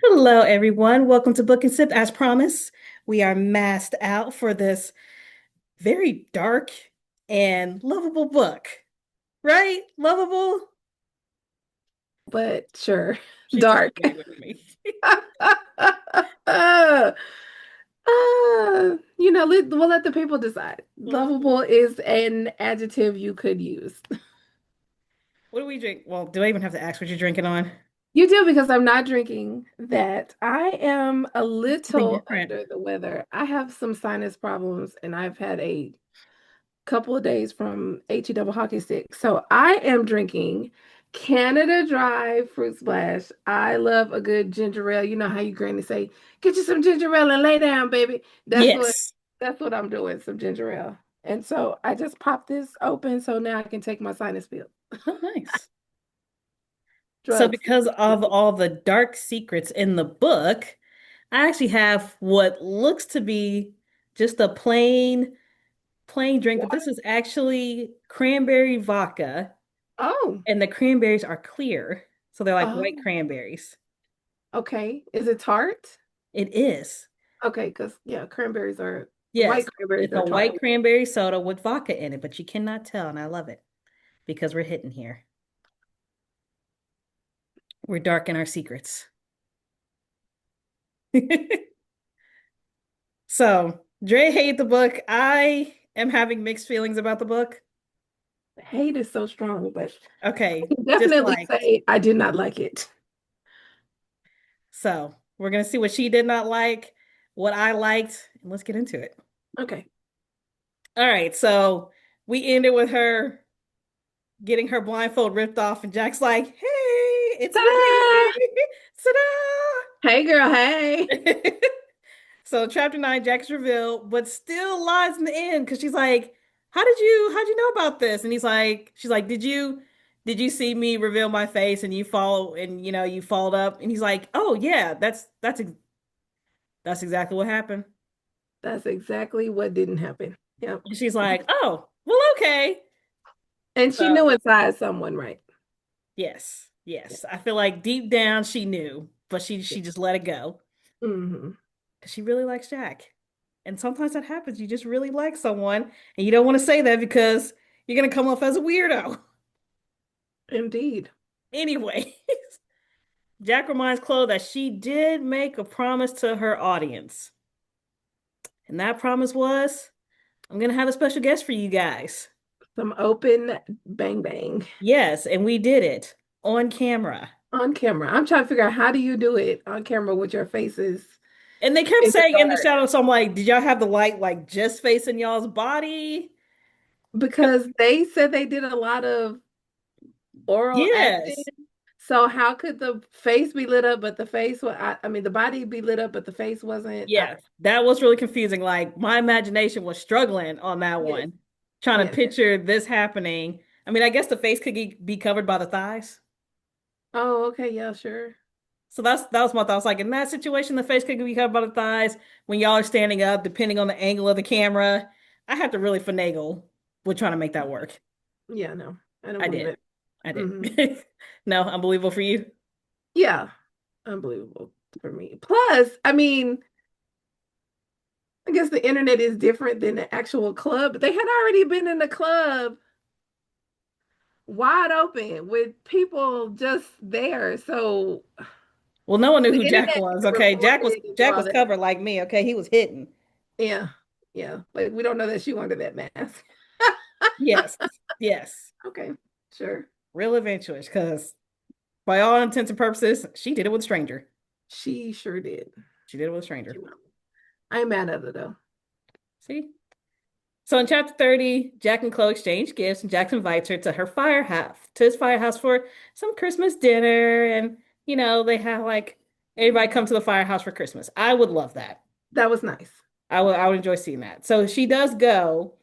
Hello, everyone. Welcome to Book and Sip. As promised, we are masked out for this very dark and lovable book, right? Lovable. But sure, She's dark. disagreeing with me. We'll let the people decide. Lovable is an adjective you could use. What do we drink? Well, do I even have to ask what you're drinking on? You do because I'm not drinking that. I am a Something little different. under the weather. I have some sinus problems and I've had a couple of days from HE double hockey stick. So I am drinking Canada Dry Fruit Splash. I love a good ginger ale. You know how you granny say, "Get you some ginger ale and lay down, baby." That's what Yes. that's what I'm doing, some ginger ale. And so I just popped this open so now I can take my sinus pill. Oh, nice. So, Drugs. because of all the dark secrets in the book, I actually have what looks to be just a plain drink, but this Water. is actually cranberry vodka. Oh, And the cranberries are clear. So they're like white oh, cranberries. okay. Is it tart? It is. Okay, because yeah, cranberries are Yes. white cranberries It's a are tart. white cranberry soda with vodka in it, but you cannot tell, and I love it because we're hidden here. We're dark in our secrets. So, Dre hated the book. I am having mixed feelings about the book. Hate is so strong, but I Okay, can just definitely like say I did not like it. so. We're gonna see what she did not like, what I liked, and let's get into it. Okay. All right, so we ended with her getting her blindfold ripped off, and Jack's like, "Hey, it's Ta-da! me!" Hey girl, hey. Ta-da! So chapter nine, Jack's revealed, but still lies in the end because she's like, how'd you know about this?" And she's like, did you see me reveal my face and you follow and you followed up?" And he's like, "Oh yeah, that's exactly what happened." That's exactly what didn't happen. Yep. And she's like, "Oh, well, okay." And she So knew inside someone, right? yes, Yeah. yes, I feel like deep down she knew, but Yeah. she just let it go. Hmm. Because she really likes Jack. And sometimes that happens. You just really like someone, and you don't want to say that because you're going to come off as a weirdo. Indeed. Anyway, Jack reminds Chloe that she did make a promise to her audience. And that promise was, "I'm going to have a special guest for you guys." Some open bang bang Yes, and we did it on camera. on camera. I'm trying to figure out how do you do it on camera with your faces And they kept in the saying in the dark? shadow, so I'm like, did y'all have the light like just facing y'all's body? Because they said they did a lot of oral acting. Yes. So how could the face be lit up, but the face was, I mean, the body be lit up, but the face wasn't? Yeah, that was really confusing. Like my imagination was struggling on that Yes, one, trying to yes. picture this happening. I mean, I guess the face could be covered by the thighs. Oh, okay, yeah, sure. So that was my thought. I was like, in that situation, the face could be covered by the thighs when y'all are standing up, depending on the angle of the camera. I had to really finagle with trying to make that work. Yeah, no, I don't I believe did. it. I Hmm. did. No, unbelievable for you. Yeah, unbelievable for me. Plus, I mean, I guess the internet is different than the actual club. They had already been in the club wide open with people just there. So Well, no one knew the who Jack internet was. could Okay, record it and do Jack all was that. covered like me. Okay, he was hidden. Yeah, yeah. Like we don't know that she wanted that mask. Yes, yes, Okay, sure. real adventurous because by all intents and purposes, she did it with a stranger. She sure did. She did it with a stranger. I ain't mad at her though. See? So in chapter 30, Jack and Chloe exchange gifts, and Jack invites her to his firehouse for some Christmas dinner. And, they have like everybody come to the firehouse for Christmas. I would love that. That was nice. I would enjoy seeing that. So she does go.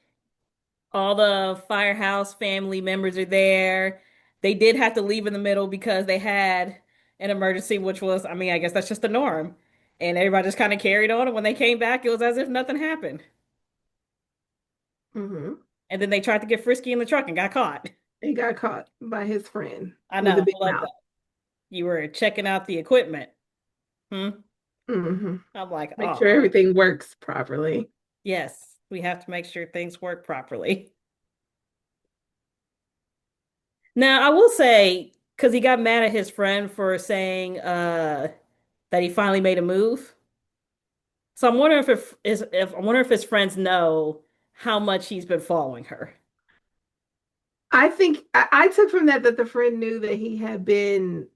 All the firehouse family members are there. They did have to leave in the middle because they had an emergency, which was, I mean, I guess that's just the norm. And everybody just kind of carried on. And when they came back, it was as if nothing happened. Hmm. And then they tried to get frisky in the truck and got caught. He got caught by his friend I with know. the I big love mouth. that. You were checking out the equipment. Hmm. Hmm. I'm like, Make sure oh, everything works properly. yes, we have to make sure things work properly. Now, I will say, because he got mad at his friend for saying that he finally made a move. So I'm wondering if I wonder if his friends know how much he's been following her. I think I took from that that the friend knew that he had been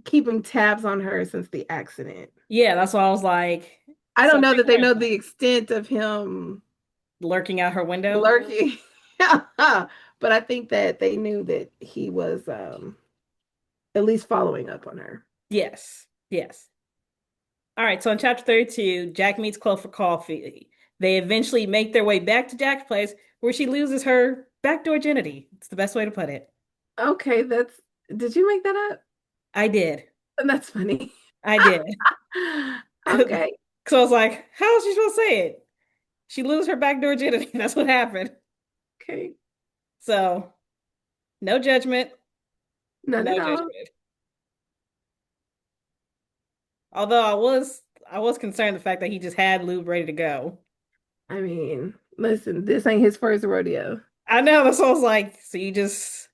keeping tabs on her since the accident. Yeah, that's why I was like, I so don't know they that they weren't know the extent of him lurking out her window. lurking, but I think that they knew that he was at least following up on her. Yes, yes. All right, so in chapter 32, Jack meets Chloe for coffee. They eventually make their way back to Jack's place where she loses her backdoor virginity. It's the best way to put it. Okay, that's did you make that up? I did. That's funny. I did. Okay. So I was like, how is she supposed to say it? She loses her backdoor virginity. That's what happened. Okay. So no judgment, None no at all. judgment. Although I was concerned the fact that he just had lube ready to go. I mean, listen, this ain't his first rodeo. I know, that's what I was like. So you just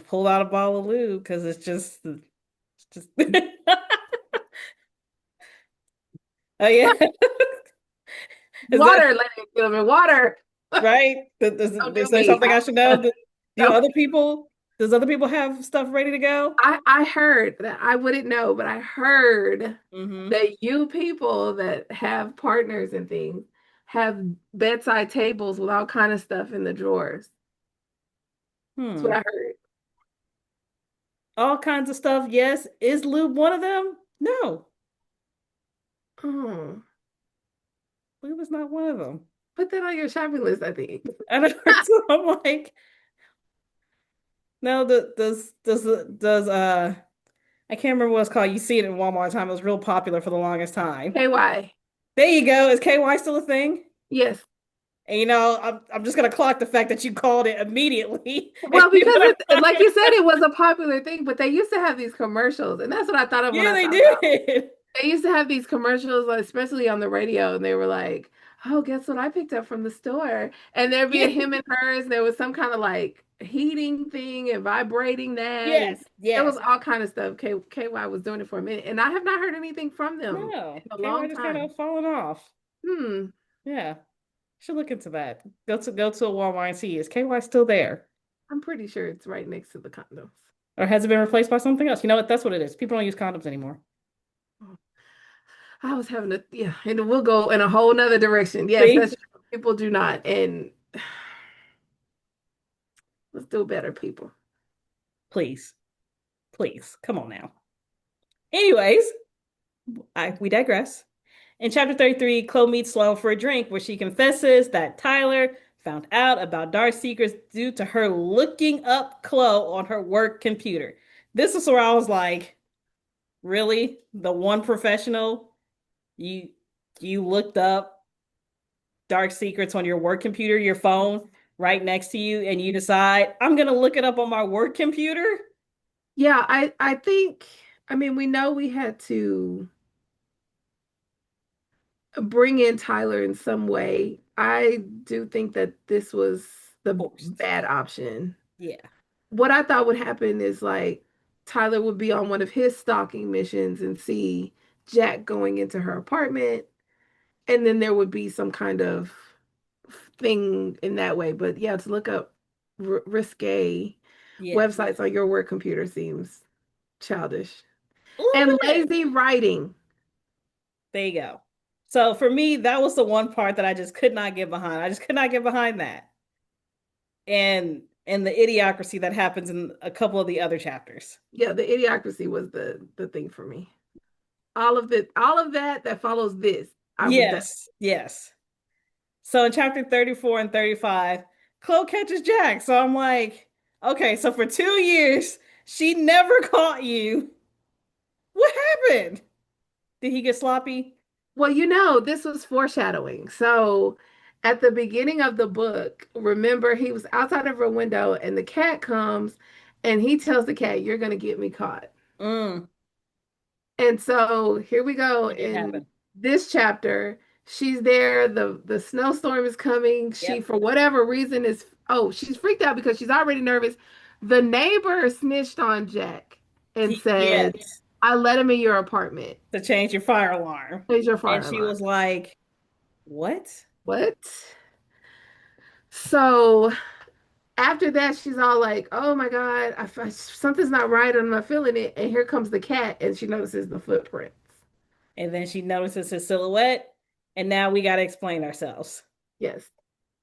pulled out a bottle of lube because it's just oh yeah. Is that Water, ladies and gentlemen, water. right? Don't Is do there me. something I should know? Do No. other people does other people have stuff ready to go? I heard that I wouldn't know, but I heard Mm-hmm. that you people that have partners and things have bedside tables with all kind of stuff in the drawers. That's what Hmm. I heard. All kinds of stuff. Yes. Is lube one of them? No. Oh, Lube is not one of them. put that on your shopping list, I think. And so I'm like, no, does I can't remember what it's called. You see it in Walmart all the time. It was real popular for the longest time. KY. There you go. Is KY still a thing? Yes. And I'm just gonna clock the fact that you called it immediately. And Well, you because know what I'm it, like talking you said, about. it was a popular thing, but they used to have these commercials, and that's what I thought of when Yeah, I they thought about. did. They used to have these commercials, like, especially on the radio, and they were like, "Oh, guess what I picked up from the store?" And there'd be a Yeah. him and hers. And there was some kind of like heating thing and vibrating that, and Yes, there was yes. all kind of stuff. KY was doing it for a minute, and I have not heard anything from them No, in a KY long just kind time. of fallen off. Hmm. Yeah, should look into that. Go to a Walmart and see, is KY still there, I'm pretty sure it's right next to the condoms. or has it been replaced by something else? You know what? That's what it is. People don't use condoms anymore. Oh, I was having a yeah, and we'll go in a whole nother direction. Yes, See, that's true. People do not, and let's do better, people. please, please, come on now. Anyways, we digress. In chapter 33, Chloe meets Sloan for a drink where she confesses that Tyler found out about dark secrets due to her looking up Chloe on her work computer. This is where I was like, really? The one professional you you looked up dark secrets on your work computer, your phone right next to you, and you decide, I'm gonna look it up on my work computer? Yeah, I think I mean we know we had to bring in Tyler in some way. I do think that this was the Forced. bad option. Yeah. What I thought would happen is like Tyler would be on one of his stalking missions and see Jack going into her apartment, and then there would be some kind of thing in that way. But yeah, to look up risque Yeah. websites on your work computer seems childish A little and bit. lazy writing. There you go. So for me, that was the one part that I just could not get behind. I just could not get behind that. And the idiocracy that happens in a couple of the other chapters. Yeah, the idiocracy was the thing for me. All of that that follows this, I was done. Yes, yes. So in chapter 34 and 35, Chloe catches Jack. So I'm like, okay, so for 2 years, she never caught you. What happened? Did he get sloppy? Well, this was foreshadowing. So at the beginning of the book, remember he was outside of her window and the cat comes and he tells the cat, "You're gonna get me caught." Mm, And so here we go Make it in happen. this chapter. She's there. The snowstorm is coming. She, Yep. for whatever reason, is she's freaked out because she's already nervous. The neighbor snitched on Jack and said, Yes. I let him in your apartment. To change your fire alarm. Here's your And fire she alarm. was like, what? What? So after that, she's all like, "Oh my God, something's not right. I'm not feeling it." And here comes the cat, and she notices the footprints. And then she notices his silhouette. And now we got to explain ourselves. Yes.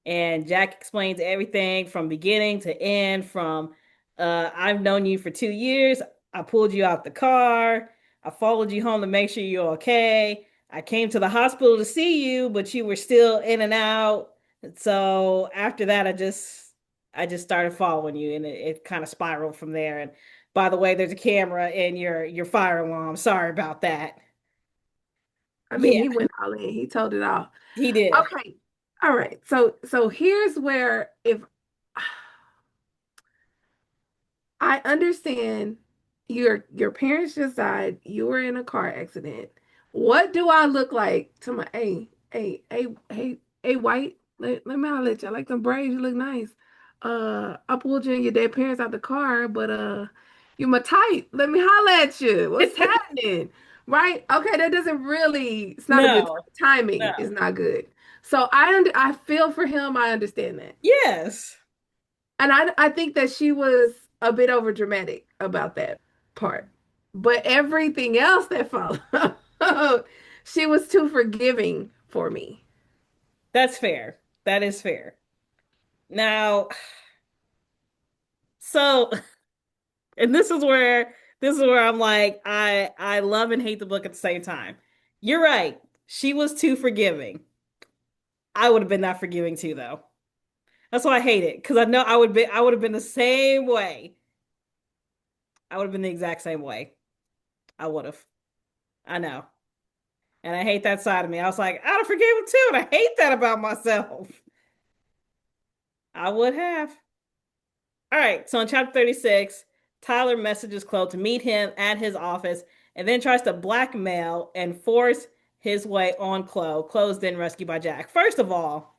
And Jack explains everything from beginning to end, from I've known you for 2 years. I pulled you out the car. I followed you home to make sure you're okay. I came to the hospital to see you, but you were still in and out. So after that, I just started following you, and it kind of spiraled from there. And by the way, there's a camera in your fire alarm. Sorry about that. I mean, Yeah, he went all in. He told it all. he did. Okay. All right. So here's where if I understand your parents just died, you were in a car accident. What do I look like to my hey white? Let me holler at you. I like them braids, you look nice. I pulled you and your dead parents out the car, but you're my type. Let me holler at you. What's happening? Right? Okay, that doesn't really, it's not a good No, timing is no. not good. So I feel for him, I understand that. Yes. And I think that she was a bit over dramatic about that part. But everything else that followed, she was too forgiving for me. That's fair. That is fair. Now, so and this is where I'm like, I love and hate the book at the same time. You're right. She was too forgiving. I would have been that forgiving too, though. That's why I hate it, because I know I would have been the same way. I would have been the exact same way. I would have. I know. And I hate that side of me. I was like, I'd have forgave him too, and I hate that about myself. I would have. All right, so in chapter 36, Tyler messages Chloe to meet him at his office and then tries to blackmail and force his way on Chloe. Chloe's then rescued by Jack. First of all,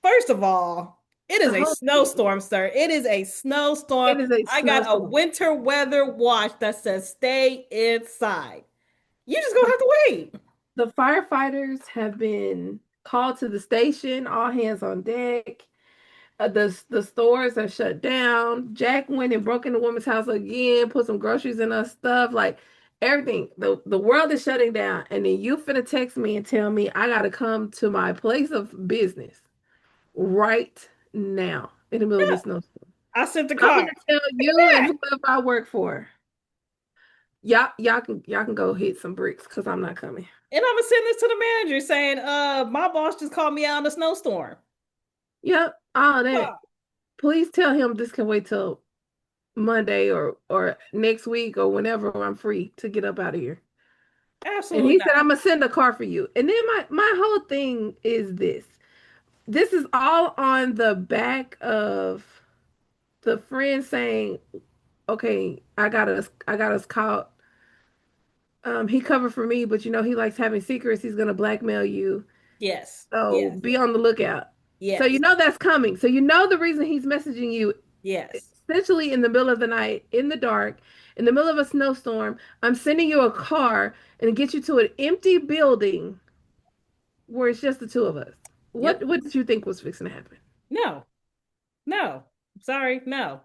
it is The a whole thing. snowstorm, sir. It is a snowstorm. It is a I got a snowstorm. winter weather watch that says stay inside. You just gonna The, have to wait. the firefighters have been called to the station, all hands on deck. The stores are shut down. Jack went and broke in the woman's house again, put some groceries in her stuff, like everything. The world is shutting down, and then you finna text me and tell me I gotta come to my place of business right now in the middle of Yeah, this snowstorm. I sent the I'm car. gonna tell Take you it and back. whoever I work for, y'all can go hit some bricks because I'm not coming. And I'm gonna send this to the manager saying, my boss just called me out in a snowstorm. Yep, all that. Oh, Please tell him this can wait till Monday or next week or whenever I'm free to get up out of here. And absolutely he said, not. I'm gonna send a car for you. And then my whole thing is this. This is all on the back of the friend saying, okay, I got us caught. He covered for me, but he likes having secrets. He's gonna blackmail you. Yes, So yes, be on the lookout. So yes, that's coming. So the reason he's messaging you yes. essentially in the middle of the night, in the dark, in the middle of a snowstorm. I'm sending you a car and get you to an empty building where it's just the two of us. What Yep. what did you think was fixing to happen? No, no. Sorry, no.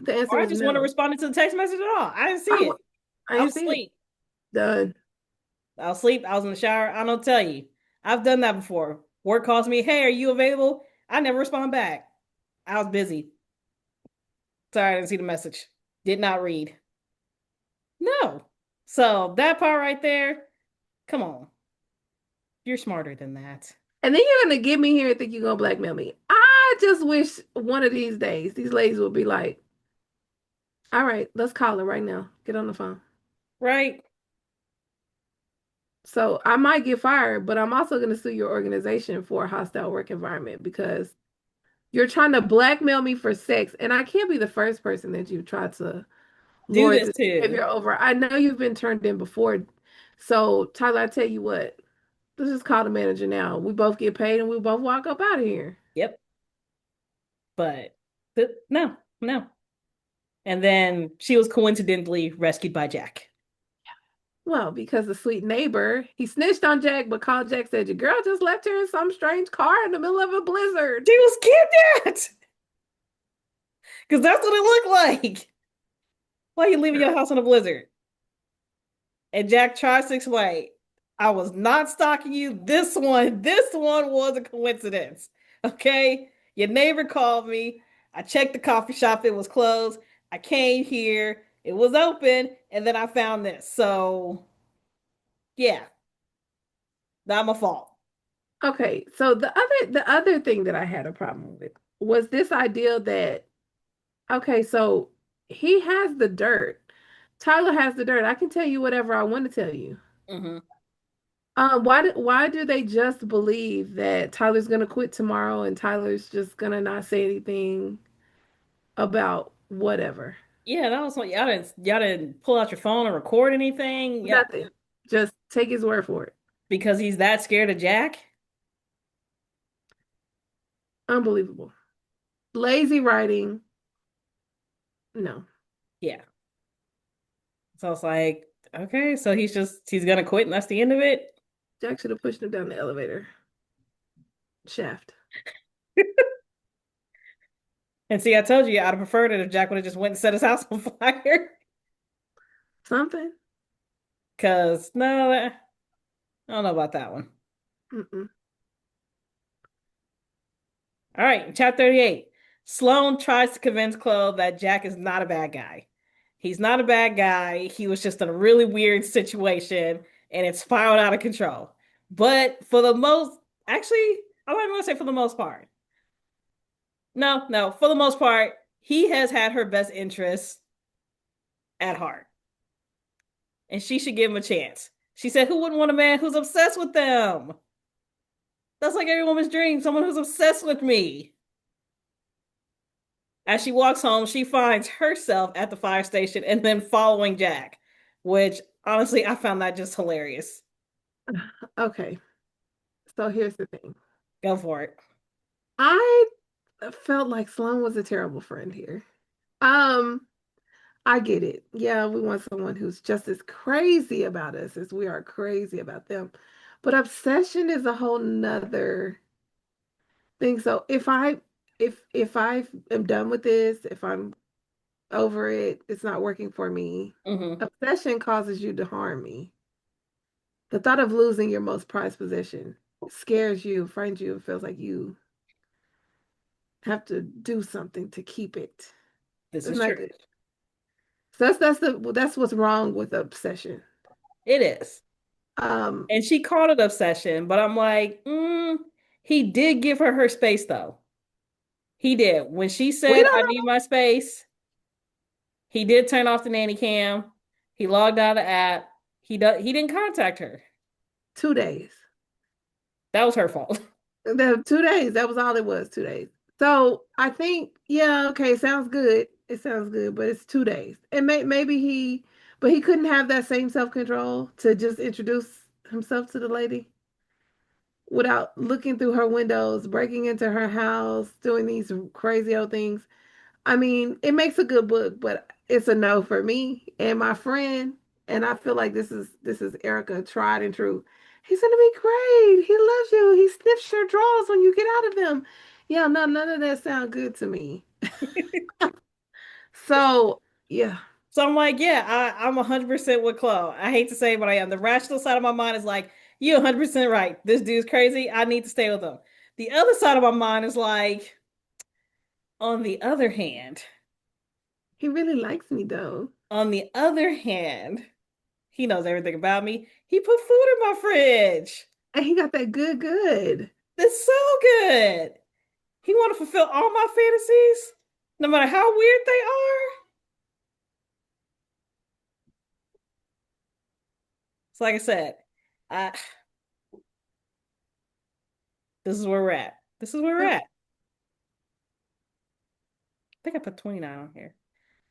The Or answer I was just want to no. respond to the text message at all. I didn't see I, it. w- I I didn't was see it. asleep. Done. I was asleep. I was in the shower. I don't tell you. I've done that before. Work calls me, hey, are you available? I never respond back. I was busy. Sorry, I didn't see the message. Did not read. No. So that part right there, come on. You're smarter than that. And then you're gonna get me here and think you're gonna blackmail me. I just wish one of these days these ladies would be like, all right, let's call her right now. Get on the phone. Right? So I might get fired, but I'm also gonna sue your organization for a hostile work environment because you're trying to blackmail me for sex, and I can't be the first person that you try to Do Lord, this this too. behavior over. I know you've been turned in before. So, Tyler, I tell you what, let's just call the manager now. We both get paid and we both walk up out of here. Yep. But no, no. And then she was coincidentally rescued by Jack. Well, because the sweet neighbor, he snitched on Jack, but called Jack said, your girl just left her in some strange car in the middle of a blizzard. She was kidnapped because that's what it looked like. Why are you leaving your house in a blizzard? And Jack tries to explain, I was not stalking you. This one was a coincidence. Okay? Your neighbor called me. I checked the coffee shop. It was closed. I came here. It was open. And then I found this. So, yeah, not my fault. Okay, so the other thing that I had a problem with was this idea that okay, so he has the dirt. Tyler has the dirt. I can tell you whatever I want to tell you. Mm-hmm. Why do they just believe that Tyler's gonna quit tomorrow and Tyler's just gonna not say anything about whatever? Yeah, that was what y'all didn't pull out your phone and record anything. Yeah, Nothing. Just take his word for it. because he's that scared of Jack. Unbelievable. Lazy writing. No. Yeah. So it's like, okay, so he's gonna quit and that's the end of it. Jack should have pushed him down the elevator shaft. And see, I told you I'd have preferred it if Jack would have just went and set his house on fire. Something. Cause no, I don't know about that one. Mm-mm. All right, chapter 38. Sloane tries to convince Chloe that Jack is not a bad guy. He's not a bad guy. He was just in a really weird situation and it spiraled out of control. But for the most, actually, I'm not going to say for the most part. No, no, for the most part, he has had her best interests at heart. And she should give him a chance. She said, who wouldn't want a man who's obsessed with them? That's like every woman's dream, someone who's obsessed with me. As she walks home, she finds herself at the fire station and then following Jack, which honestly, I found that just hilarious. Okay. So here's the thing. Go for it. I felt like Sloan was a terrible friend here. Um, I get it. Yeah, we want someone who's just as crazy about us as we are crazy about them. But obsession is a whole nother thing. So if I am done with this, if I'm over it, it's not working for me. Mm-hmm. Obsession causes you to harm me. The thought of losing your most prized possession scares you, frightens you, and feels like you have to do something to keep it. This It's is not true. good. So that's what's wrong with obsession. It is. Um, And she called it obsession, but I'm like, he did give her space though. He did. When she we said, don't I know. need my space, he did turn off the nanny cam. He logged out of the app. He didn't contact her. 2 days. That was her fault. The 2 days. That was all it was. 2 days. So I think, yeah, okay, sounds good. It sounds good, but it's 2 days. And maybe but he couldn't have that same self-control to just introduce himself to the lady without looking through her windows, breaking into her house, doing these crazy old things. I mean, it makes a good book, but it's a no for me and my friend. And I feel like this is Erica, tried and true. He's gonna be great. He loves you. He sniffs your drawers when you get out of them. Yeah, no, none of that sound good to me. So yeah, So I'm like, yeah, I'm 100% with Chloe. I hate to say it, but I am. The rational side of my mind is like, you're 100% right. This dude's crazy. I need to stay with him. The other side of my mind is like, on the other hand, he really likes me though. on the other hand, he knows everything about me. He put food in my fridge. And he got that good. That's so good. He want to fulfill all my fantasies, no matter how weird they are. So, like I said, I this is where we're at. This is where we're Okay. at. I think I put 29 on here.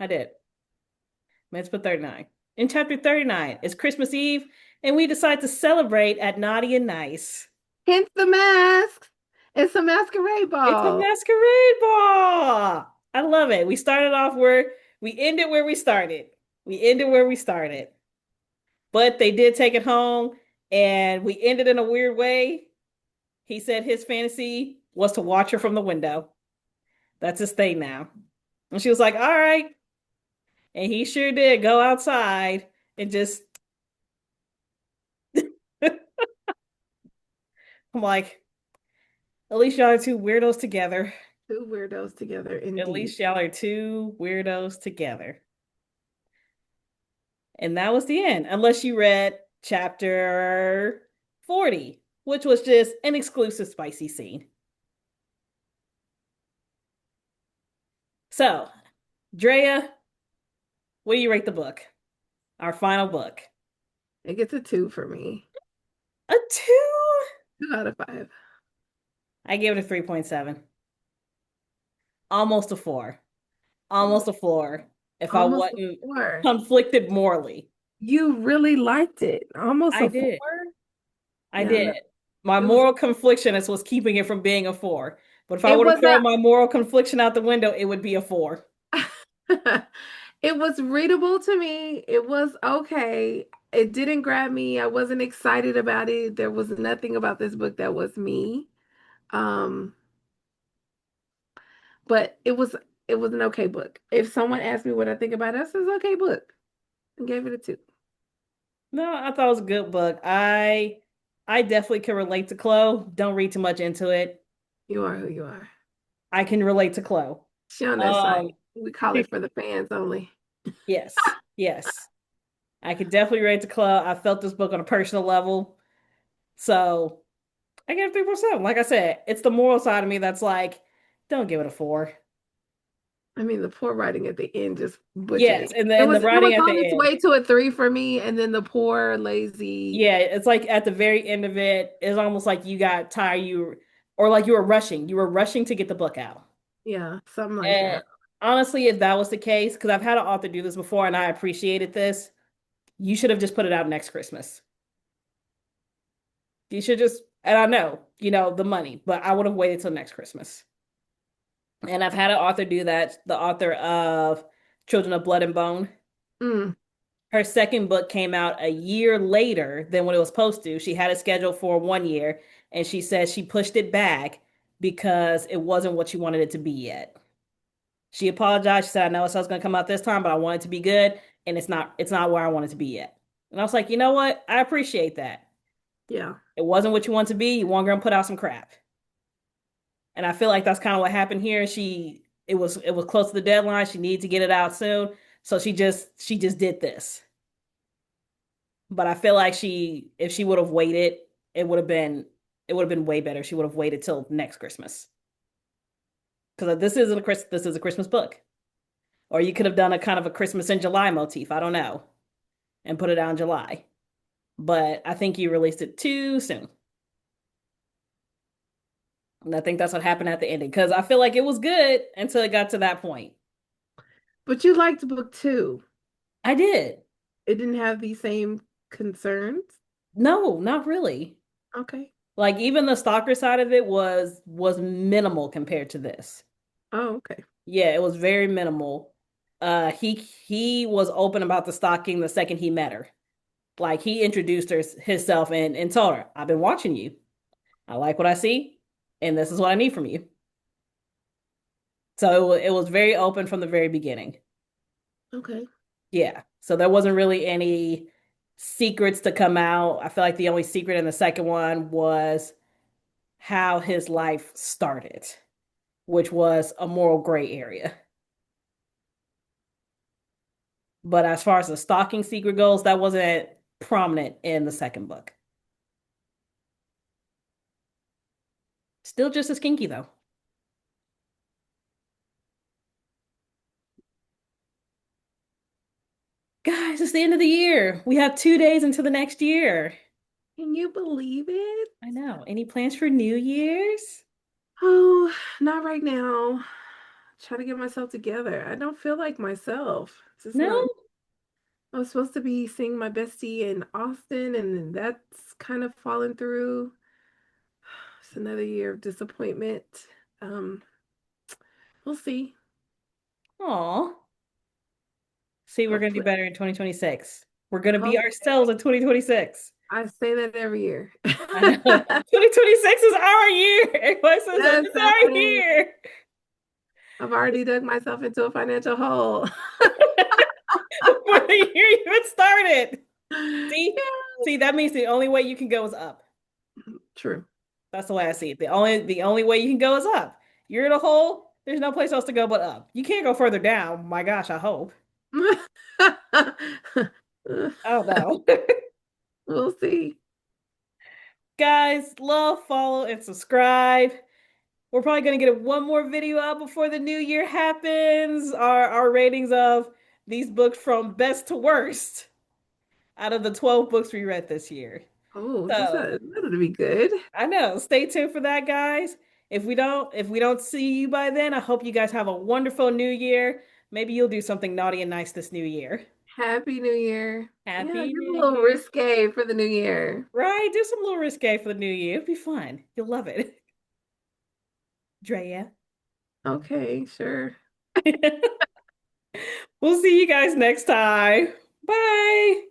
I did. Mitzvah 39. In chapter 39, it's Christmas Eve, and we decide to celebrate at Naughty and Nice. Hence the masks. It's a masquerade It's a ball. masquerade ball. I love it. We started off where we ended where we started. We ended where we started. But they did take it home, and we ended in a weird way. He said his fantasy was to watch her from the window. That's his thing now. And she was like, all right. And he sure did go outside and just, I'm like, at least y'all are two weirdos together. Two weirdos together, At indeed. least y'all are two weirdos together. And that was the end, unless you read chapter 40, which was just an exclusive spicy scene. So, Drea, what do you rate the book? Our final book. It gets a 2 for me. A 2? 2 out of 5. I gave it a 3.7. Almost a 4. Almost Almost, a 4 if I almost a wasn't 4. conflicted morally. You really liked it. Almost I a 4? did. I Yeah, no, did. My it was moral confliction is what's keeping it from being a 4. But if I it were to was throw my moral confliction out the window, it would be a 4. a it was readable to me. It was okay. It didn't grab me. I wasn't excited about it. There was nothing about this book that was me. Um, but it was an okay book. If someone asked me what I think about it, I said it's an okay book. I gave it a 2. No, I thought it was a good book. I definitely can relate to Chloe. Don't read too much into it. You are who you are. I can relate to Chloe. She on that site. Um, We call it for the fans only. yes, yes. I could definitely relate to Chloe. I felt this book on a personal level. So I gave it 3.7. Like I said, it's the moral side of me that's like, don't give it a 4. I mean, the poor writing at the end just butchered Yes, it. and It then was the it was writing at the on its end. way to a 3 for me, and then the poor lazy. Yeah, it's like at the very end of it, it's almost like you got tired, or like you were rushing. You were rushing to get the book out. Yeah, something like And that. honestly, if that was the case, because I've had an author do this before and I appreciated this, you should have just put it out next Christmas. You should just, and I know, the money, but I would have waited till next Christmas. And I've had an author do that, the author of Children of Blood and Bone. Mm, Her second book came out a year later than what it was supposed to. She had it scheduled for 1 year, and she said she pushed it back because it wasn't what she wanted it to be yet. She apologized. She said, I know it was going to come out this time, but I want it to be good, and it's not where I want it to be yet. And I was like, you know what? I appreciate that. yeah. It wasn't what you want to be. You want to put out some crap. And I feel like that's kind of what happened here. It was close to the deadline. She needed to get it out soon. So she just did this. But I feel like if she would have waited, it would have been it would have been way better. She would have waited till next Christmas. Because this is a Christmas book. Or you could have done a kind of a Christmas in July motif. I don't know. And put it out in July. But I think you released it too soon. And I think that's what happened at the ending. Because I feel like it was good until it got to that point. But you liked book 2. I did. It didn't have the same concerns. No, not really. Okay. Like even the stalker side of it was minimal compared to this. Oh, okay. Yeah, it was very minimal. He was open about the stalking the second he met her. Like he introduced himself and told her, "I've been watching you. I like what I see, and this is what I need from you." So it was very open from the very beginning. Okay. Yeah. So there wasn't really any secrets to come out. I feel like the only secret in the second one was how his life started, which was a moral gray area. But as far as the stalking secret goes, that wasn't prominent in the second book. Still just as kinky though. Guys, it's the end of the year. We have 2 days into the next year. Can you believe it? I know. Any plans for New Year's? Oh, not right now. Try to get myself together. I don't feel like myself. It's just No? not. I was supposed to be seeing my bestie in Austin, and then that's kind of fallen through. It's another year of disappointment. Um, we'll see. Aw. See, we're gonna do Hopefully. better in 2026. We're gonna be Hope ourselves in 2026. I say that every year. I know. 2026 is our year. Everybody says that Yes, it's I our am. year. I've already dug myself into a financial hole. Before the year even started. See? Yeah, See, that means the only way you can go is up. true. That's the way I see it. The only way you can go is up. You're in a hole, there's no place else to go but up. You can't go further down. My gosh, I hope. Oh no. We'll see. Guys, love, follow, and subscribe. We're probably gonna get one more video out before the new year happens. Our ratings of these books from best to worst out of the 12 books we read this year. Oh, So that'll be good. I know. Stay tuned for that, guys. If we don't see you by then, I hope you guys have a wonderful new year. Maybe you'll do something naughty and nice this new year. Happy New Year. Yeah, Happy get a New little Year. risque for the new year. Right? Do some little risque for the new year. It'll be fun. You'll love it. Drea. Okay, sure. We'll see you guys next time. Bye.